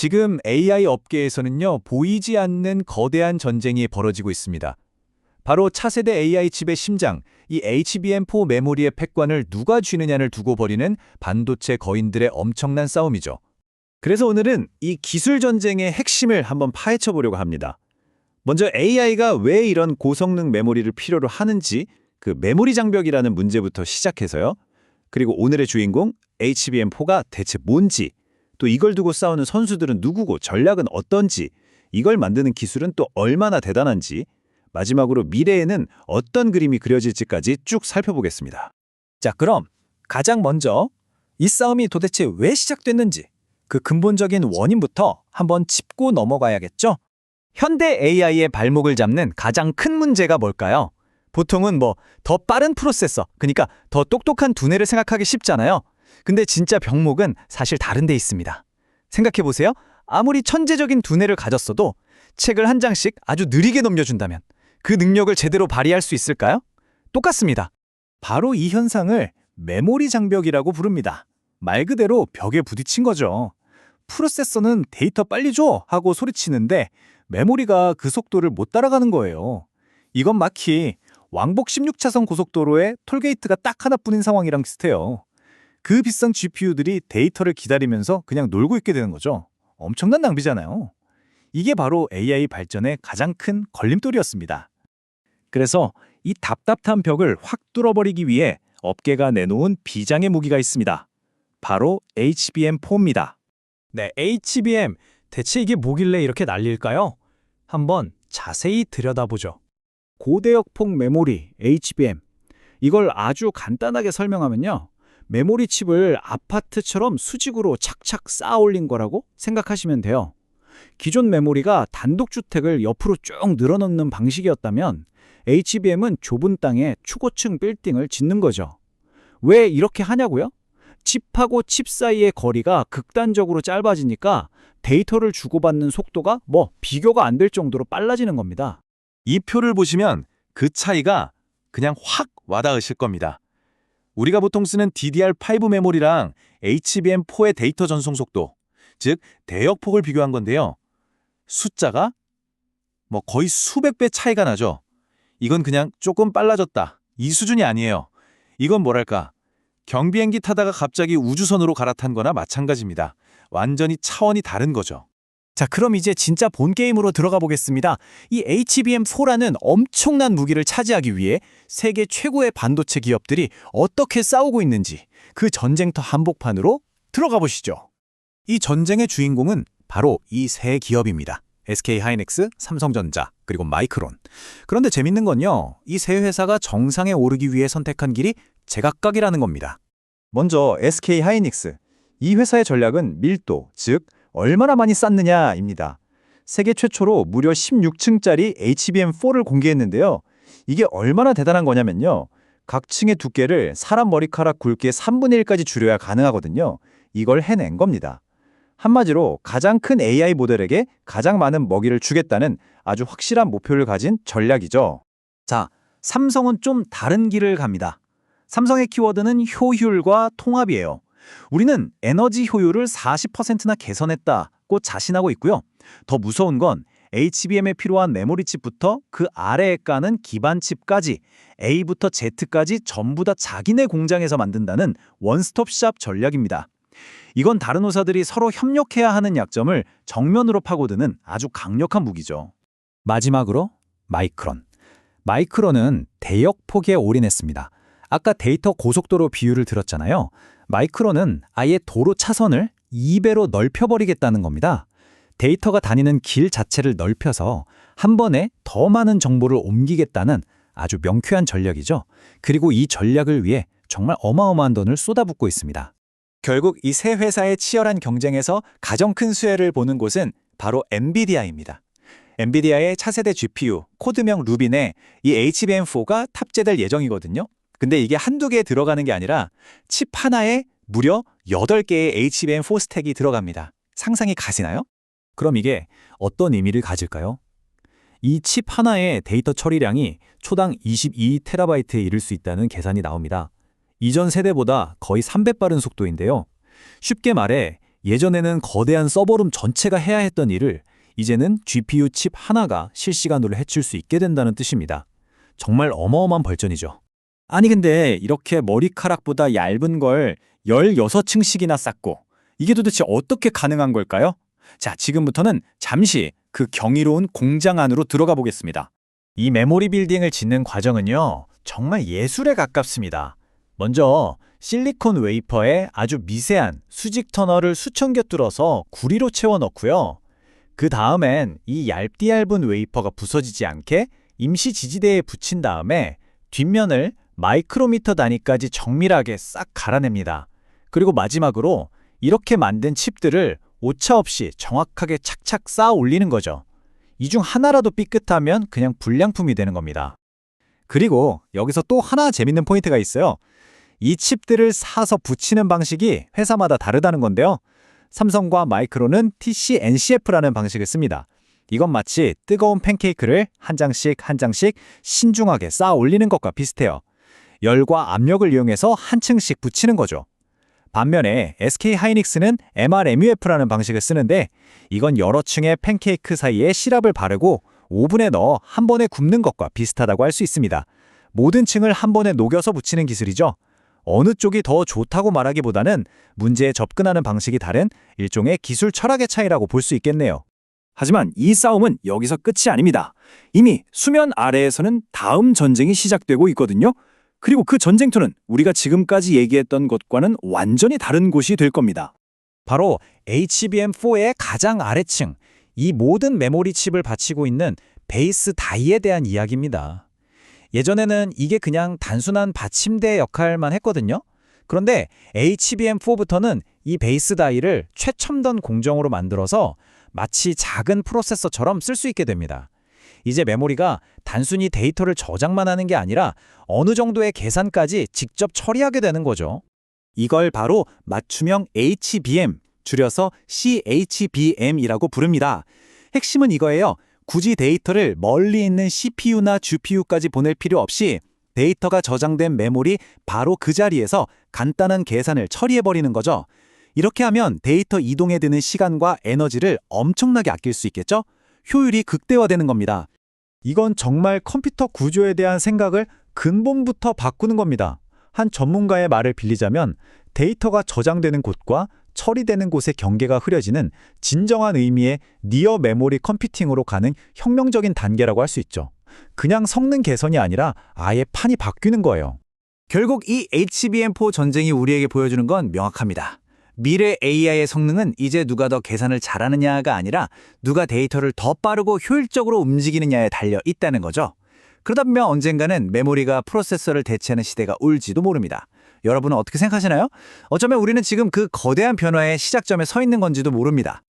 지금 AI 업계에서는요, 보이지 않는 거대한 전쟁이 벌어지고 있습니다. 바로 차세대 AI 칩의 심장, 이 HBM4 메모리의 패권을 누가 쥐느냐를 두고 벌이는 반도체 거인들의 엄청난 싸움이죠. 그래서 오늘은 이 기술 전쟁의 핵심을 한번 파헤쳐 보려고 합니다. 먼저 AI가 왜 이런 고성능 메모리를 필요로 하는지, 그 메모리 장벽이라는 문제부터 시작해서요. 그리고 오늘의 주인공 HBM4가 대체 뭔지, 또 이걸 두고 싸우는 선수들은 누구고 전략은 어떤지, 이걸 만드는 기술은 또 얼마나 대단한지, 마지막으로 미래에는 어떤 그림이 그려질지까지 쭉 살펴보겠습니다. 자, 그럼 가장 먼저 이 싸움이 도대체 왜 시작됐는지 그 근본적인 원인부터 한번 짚고 넘어가야겠죠? 현대 AI의 발목을 잡는 가장 큰 문제가 뭘까요? 보통은 더 빠른 프로세서, 그러니까 더 똑똑한 두뇌를 생각하기 쉽잖아요. 근데 진짜 병목은 사실 다른 데 있습니다. 생각해보세요. 아무리 천재적인 두뇌를 가졌어도 책을 한 장씩 아주 느리게 넘겨준다면 그 능력을 제대로 발휘할 수 있을까요? 똑같습니다. 바로 이 현상을 메모리 장벽이라고 부릅니다. 말 그대로 벽에 부딪힌 거죠. 프로세서는 데이터 빨리 줘 하고 소리치는데 메모리가 그 속도를 못 따라가는 거예요. 이건 마치 왕복 16차선 고속도로에 톨게이트가 딱 하나뿐인 상황이랑 비슷해요. 그 비싼 GPU들이 데이터를 기다리면서 그냥 놀고 있게 되는 거죠. 엄청난 낭비잖아요. 이게 바로 AI 발전의 가장 큰 걸림돌이었습니다. 그래서 이 답답한 벽을 확 뚫어버리기 위해 업계가 내놓은 비장의 무기가 있습니다. 바로 HBM4입니다. 네, HBM, 대체 이게 뭐길래 이렇게 난리일까요? 한번 자세히 들여다보죠. 고대역폭 메모리 HBM. 이걸 아주 간단하게 설명하면요. 메모리 칩을 아파트처럼 수직으로 착착 쌓아 올린 거라고 생각하시면 돼요. 기존 메모리가 단독주택을 옆으로 쭉 늘어놓는 방식이었다면 HBM은 좁은 땅에 추고층 빌딩을 짓는 거죠. 왜 이렇게 하냐고요? 칩하고 칩 사이의 거리가 극단적으로 짧아지니까 데이터를 주고받는 속도가 비교가 안 될 정도로 빨라지는 겁니다. 이 표를 보시면 그 차이가 그냥 확 와닿으실 겁니다. 우리가 보통 쓰는 DDR5 메모리랑 HBM4의 데이터 전송 속도, 즉 대역폭을 비교한 건데요. 숫자가 거의 수백 배 차이가 나죠. 이건 그냥 조금 빨라졌다, 이 수준이 아니에요. 이건 뭐랄까, 경비행기 타다가 갑자기 우주선으로 갈아탄 거나 마찬가지입니다. 완전히 차원이 다른 거죠. 자, 그럼 이제 진짜 본 게임으로 들어가 보겠습니다. 이 HBM4라는 엄청난 무기를 차지하기 위해 세계 최고의 반도체 기업들이 어떻게 싸우고 있는지 그 전쟁터 한복판으로 들어가 보시죠. 이 전쟁의 주인공은 바로 이 세 기업입니다. SK하이닉스, 삼성전자, 그리고 마이크론. 그런데 재밌는 건요, 이 세 회사가 정상에 오르기 위해 선택한 길이 제각각이라는 겁니다. 먼저 SK하이닉스. 이 회사의 전략은 밀도, 즉 얼마나 많이 쌓느냐입니다. 세계 최초로 무려 16층짜리 HBM4를 공개했는데요. 이게 얼마나 대단한 거냐면요. 각 층의 두께를 사람 머리카락 굵기의 3분의 1까지 줄여야 가능하거든요. 이걸 해낸 겁니다. 한마디로 가장 큰 AI 모델에게 가장 많은 먹이를 주겠다는 아주 확실한 목표를 가진 전략이죠. 자, 삼성은 좀 다른 길을 갑니다. 삼성의 키워드는 효율과 통합이에요. 우리는 에너지 효율을 40%나 개선했다고 자신하고 있고요. 더 무서운 건 HBM에 필요한 메모리 칩부터 그 아래에 까는 기반 칩까지 A부터 Z까지 전부 다 자기네 공장에서 만든다는 원스톱샵 전략입니다. 이건 다른 회사들이 서로 협력해야 하는 약점을 정면으로 파고드는 아주 강력한 무기죠. 마지막으로 마이크론. 마이크론은 대역폭에 올인했습니다. 아까 데이터 고속도로 비율을 들었잖아요. 마이크론은 아예 도로 차선을 2배로 넓혀버리겠다는 겁니다. 데이터가 다니는 길 자체를 넓혀서 한 번에 더 많은 정보를 옮기겠다는 아주 명쾌한 전략이죠. 그리고 이 전략을 위해 정말 어마어마한 돈을 쏟아붓고 있습니다. 결국 이 세 회사의 치열한 경쟁에서 가장 큰 수혜를 보는 곳은 바로 엔비디아입니다. 엔비디아의 차세대 GPU, 코드명 루빈에 이 HBM4가 탑재될 예정이거든요. 근데 이게 한두 개 들어가는 게 아니라 칩 하나에 무려 8개의 HBM4 스택이 들어갑니다. 상상이 가시나요? 그럼 이게 어떤 의미를 가질까요? 이 칩 하나의 데이터 처리량이 초당 22TB에 이를 수 있다는 계산이 나옵니다. 이전 세대보다 거의 3배 빠른 속도인데요. 쉽게 말해 예전에는 거대한 서버룸 전체가 해야 했던 일을 이제는 GPU 칩 하나가 실시간으로 해칠 수 있게 된다는 뜻입니다. 정말 어마어마한 발전이죠. 아니 근데 이렇게 머리카락보다 얇은 걸 16층씩이나 쌓고 이게 도대체 어떻게 가능한 걸까요? 자, 지금부터는 잠시 그 경이로운 공장 안으로 들어가 보겠습니다. 이 메모리 빌딩을 짓는 과정은요, 정말 예술에 가깝습니다. 먼저 실리콘 웨이퍼에 아주 미세한 수직 터널을 수천 개 뚫어서 구리로 채워 넣고요. 그 다음엔 이 얇디 얇은 웨이퍼가 부서지지 않게 임시 지지대에 붙인 다음에 뒷면을 마이크로미터 단위까지 정밀하게 싹 갈아냅니다. 그리고 마지막으로 이렇게 만든 칩들을 오차 없이 정확하게 착착 쌓아 올리는 거죠. 이 중 하나라도 삐끗하면 그냥 불량품이 되는 겁니다. 그리고 여기서 또 하나 재밌는 포인트가 있어요. 이 칩들을 사서 붙이는 방식이 회사마다 다르다는 건데요. 삼성과 마이크론은 TC-NCF라는 방식을 씁니다. 이건 마치 뜨거운 팬케이크를 한 장씩 한 장씩 신중하게 쌓아 올리는 것과 비슷해요. 열과 압력을 이용해서 한 층씩 붙이는 거죠. 반면에 SK 하이닉스는 MRMUF라는 방식을 쓰는데 이건 여러 층의 팬케이크 사이에 시럽을 바르고 오븐에 넣어 한 번에 굽는 것과 비슷하다고 할 수 있습니다. 모든 층을 한 번에 녹여서 붙이는 기술이죠. 어느 쪽이 더 좋다고 말하기보다는 문제에 접근하는 방식이 다른 일종의 기술 철학의 차이라고 볼 수 있겠네요. 하지만 이 싸움은 여기서 끝이 아닙니다. 이미 수면 아래에서는 다음 전쟁이 시작되고 있거든요. 그리고 그 전쟁터는 우리가 지금까지 얘기했던 것과는 완전히 다른 곳이 될 겁니다. 바로 HBM4의 가장 아래층, 이 모든 메모리 칩을 바치고 있는 베이스 다이에 대한 이야기입니다. 예전에는 이게 그냥 단순한 받침대 역할만 했거든요. 그런데 HBM4부터는 이 베이스 다이를 최첨단 공정으로 만들어서 마치 작은 프로세서처럼 쓸 수 있게 됩니다. 이제 메모리가 단순히 데이터를 저장만 하는 게 아니라 어느 정도의 계산까지 직접 처리하게 되는 거죠. 이걸 바로 맞춤형 HBM, 줄여서 CHBM이라고 부릅니다. 핵심은 이거예요. 굳이 데이터를 멀리 있는 CPU나 GPU까지 보낼 필요 없이 데이터가 저장된 메모리 바로 그 자리에서 간단한 계산을 처리해버리는 거죠. 이렇게 하면 데이터 이동에 드는 시간과 에너지를 엄청나게 아낄 수 있겠죠? 효율이 극대화되는 겁니다. 이건 정말 컴퓨터 구조에 대한 생각을 근본부터 바꾸는 겁니다. 한 전문가의 말을 빌리자면 데이터가 저장되는 곳과 처리되는 곳의 경계가 흐려지는 진정한 의미의 니어 메모리 컴퓨팅으로 가는 혁명적인 단계라고 할 수 있죠. 그냥 성능 개선이 아니라 아예 판이 바뀌는 거예요. 결국 이 HBM4 전쟁이 우리에게 보여주는 건 명확합니다. 미래 AI의 성능은 이제 누가 더 계산을 잘하느냐가 아니라 누가 데이터를 더 빠르고 효율적으로 움직이느냐에 달려 있다는 거죠. 그러다 보면 언젠가는 메모리가 프로세서를 대체하는 시대가 올지도 모릅니다. 여러분은 어떻게 생각하시나요? 어쩌면 우리는 지금 그 거대한 변화의 시작점에 서 있는 건지도 모릅니다.